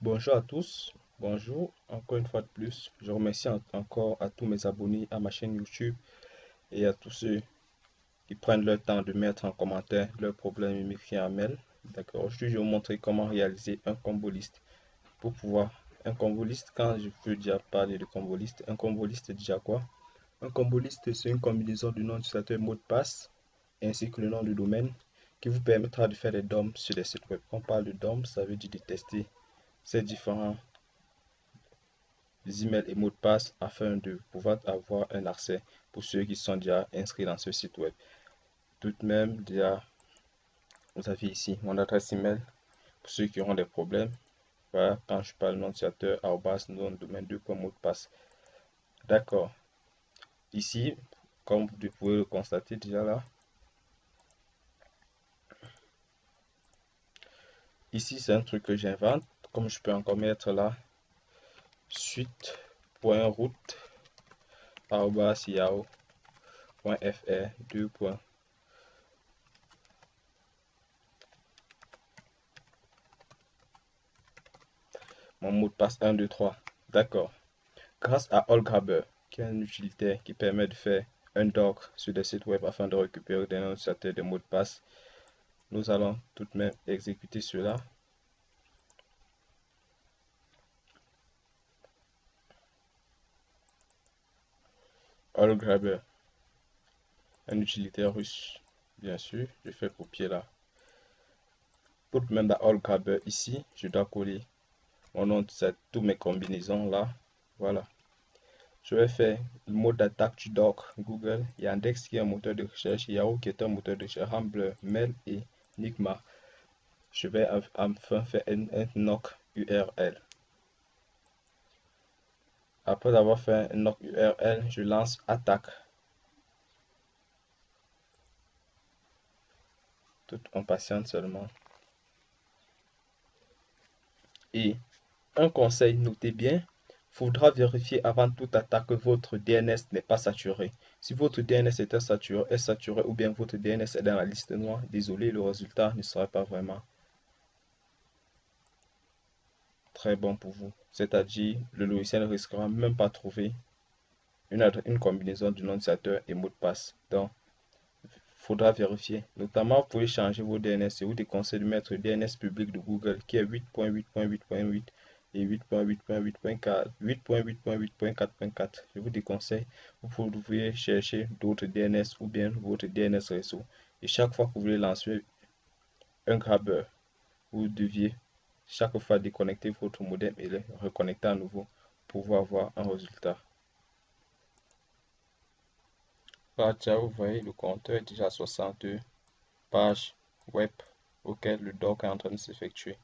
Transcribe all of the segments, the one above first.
Bonjour à tous, bonjour encore une fois de plus. Je remercie encore à tous mes abonnés à ma chaîne YouTube et à tous ceux qui prennent leur temps de mettre en commentaire leurs problèmes et m'écrire un mail. D'accord, aujourd'hui je vais vous montrer comment réaliser un combo list. Pour pouvoir, un combo list, quand je veux déjà parler de combo list, un combo list c'est déjà quoi? Un combo list c'est une combinaison du nom d'utilisateur et mot de passe ainsi que le nom du domaine qui vous permettra de faire des DOM sur les sites web. Quand on parle de DOM, ça veut dire de tester ces différents emails et mots de passe afin de pouvoir avoir un accès pour ceux qui sont déjà inscrits dans ce site web. Tout de même, déjà, vous avez ici mon adresse email pour ceux qui auront des problèmes. Voilà, quand je parle nom utilisateur, arrobas, nom de domaine, mot de passe. D'accord. Ici, comme vous pouvez le constater déjà là, ici c'est un truc que j'invente. Comme je peux encore mettre là, suite.route arobase yahoo.fr 2. Mon mot de passe 1, 2, 3. D'accord. Grâce à AllGrabber, qui est un utilitaire qui permet de faire un doc sur des sites web afin de récupérer des noms des mots de passe, nous allons tout de même exécuter cela. AllGrabber, un utilitaire russe, bien sûr. Je fais copier là. Tout de même dans AllGrabber ici, je dois coller mon nom de toutes mes combinaisons là. Voilà. Je vais faire le mot d'attaque du doc Google, Yandex qui est un moteur de recherche, Yahoo qui est un moteur de recherche, Rambler, Mail et Nigma. Je vais enfin faire un knock URL. Après avoir fait un knock URL, je lance attaque. Tout en patiente seulement. Et un conseil, notez bien, faudra vérifier avant toute attaque que votre DNS n'est pas saturé. Si votre DNS est saturé ou bien votre DNS est dans la liste noire, désolé, le résultat ne sera pas vraiment très bon pour vous. C'est-à-dire, le logiciel ne risquera même pas de trouver une combinaison du nom d'utilisateur et mot de passe. Donc, faudra vérifier. Notamment, vous pouvez changer vos DNS. Je vous déconseille de mettre le DNS public de Google qui est 8.8.8.8 et 8.8.8.4, 8.8.8.4.4. Je vous déconseille. Vous pouvez chercher d'autres DNS ou bien votre DNS réseau. Et chaque fois que vous voulez lancer un grabber, vous deviez chaque fois déconnecter votre modem et le reconnecter à nouveau pour avoir un résultat. Là, déjà, vous voyez, le compteur est déjà à 62 pages web auquel le doc est en train de s'effectuer.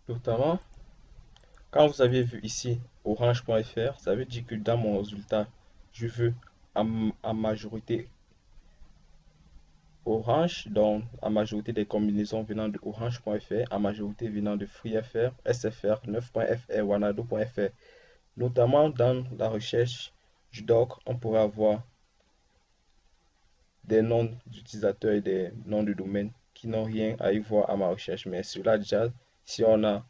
Notamment, quand vous avez vu ici orange.fr, ça veut dire que dans mon résultat, je veux en majorité Orange, donc la majorité des combinaisons venant de orange.fr, en majorité venant de FreeFR, SFR, 9.fr, Wanado.fr. Notamment dans la recherche du doc, on pourrait avoir des noms d'utilisateurs et des noms de domaine qui n'ont rien à y voir à ma recherche. Mais cela déjà, si on a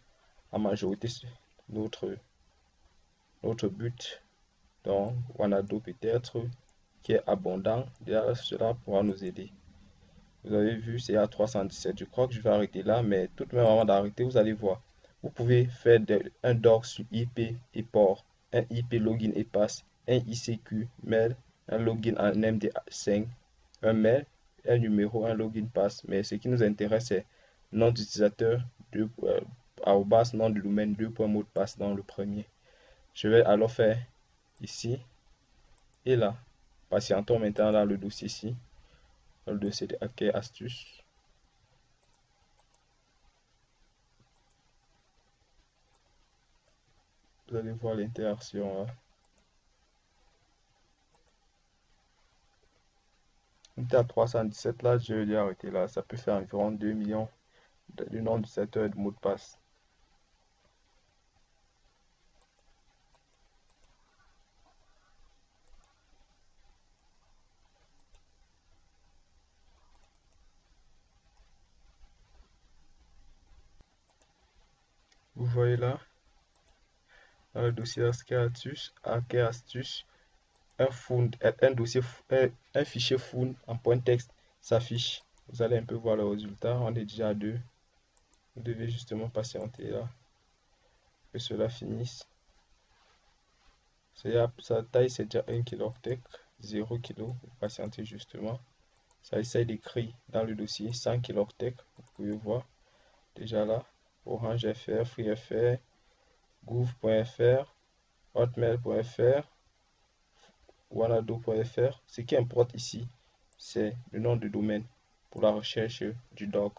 en majorité notre, notre but, donc Wanado peut-être, qui est abondant, déjà cela pourra nous aider. Vous avez vu, c'est à 317. Je crois que je vais arrêter là, mais tout de même avant d'arrêter, vous allez voir. Vous pouvez faire un doc sur IP et port, un IP login et passe, un ICQ, mail, un login en MD5, un mail, un numéro, un login passe. Mais ce qui nous intéresse, c'est nom d'utilisateur, arrobas, nom de domaine, mot de passe dans le premier. Je vais alors faire ici et là. Patientons maintenant dans le dossier ici, dans le dossier de hacker astuce. Vous allez voir l'interaction là. On était à 317 là, je vais arrêter là. Ça peut faire environ 2 millions de noms d'utilisateurs et de mots de passe. voyez là, dans le dossier Hacker Astuce, un dossier, un fichier fund en point texte s'affiche. Vous allez un peu voir le résultat. On est déjà à 2. Vous devez justement patienter là, que cela finisse. Sa taille c'est déjà 1 kilooctet, 0 kg. Vous patientez justement. Ça essaye d'écrire dans le dossier 100 kilooctets. Vous pouvez voir déjà là. Orange.fr, Free.fr, Gouv.fr, Hotmail.fr, Wanado.fr. Ce qui importe ici, c'est le nom de domaine pour la recherche du doc.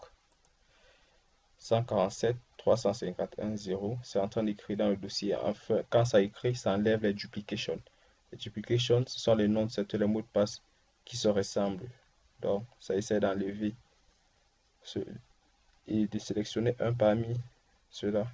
147 351 0. C'est en train d'écrire dans le dossier. Enfin, quand ça écrit, ça enlève les duplications. Les duplications, ce sont les noms de les mots de passe qui se ressemblent. Donc, ça essaie d'enlever et de sélectionner un parmi ceux-là.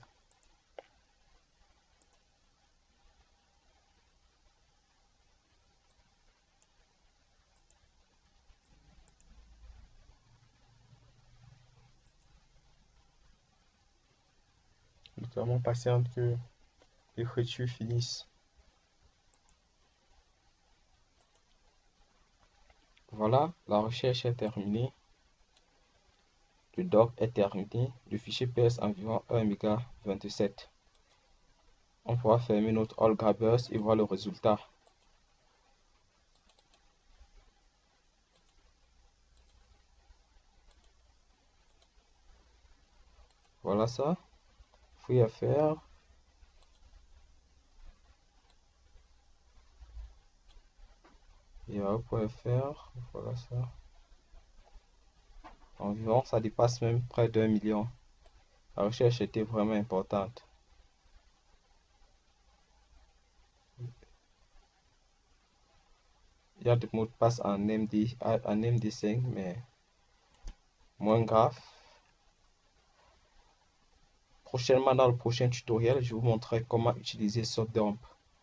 Notamment patiente que l'écriture finisse. Voilà, la recherche est terminée. Le doc est terminé. Le fichier pèse environ 1,27 MB. On pourra fermer notre All Grabbers et voir le résultat. Voilà ça. Free.fr. Yahoo.fr. Voilà ça. Environ, ça dépasse même près d'1 million. La recherche était vraiment importante. Il y a des mots de passe en MD5, mais moins grave. Prochainement, dans le prochain tutoriel, je vous montrerai comment utiliser SoftDump,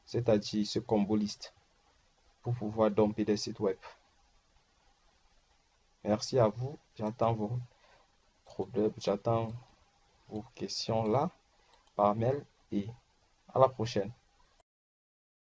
c'est-à-dire ce combo list, pour pouvoir dumper des sites web. Merci à vous. J'attends vos problèmes, j'attends vos questions là par mail et à la prochaine.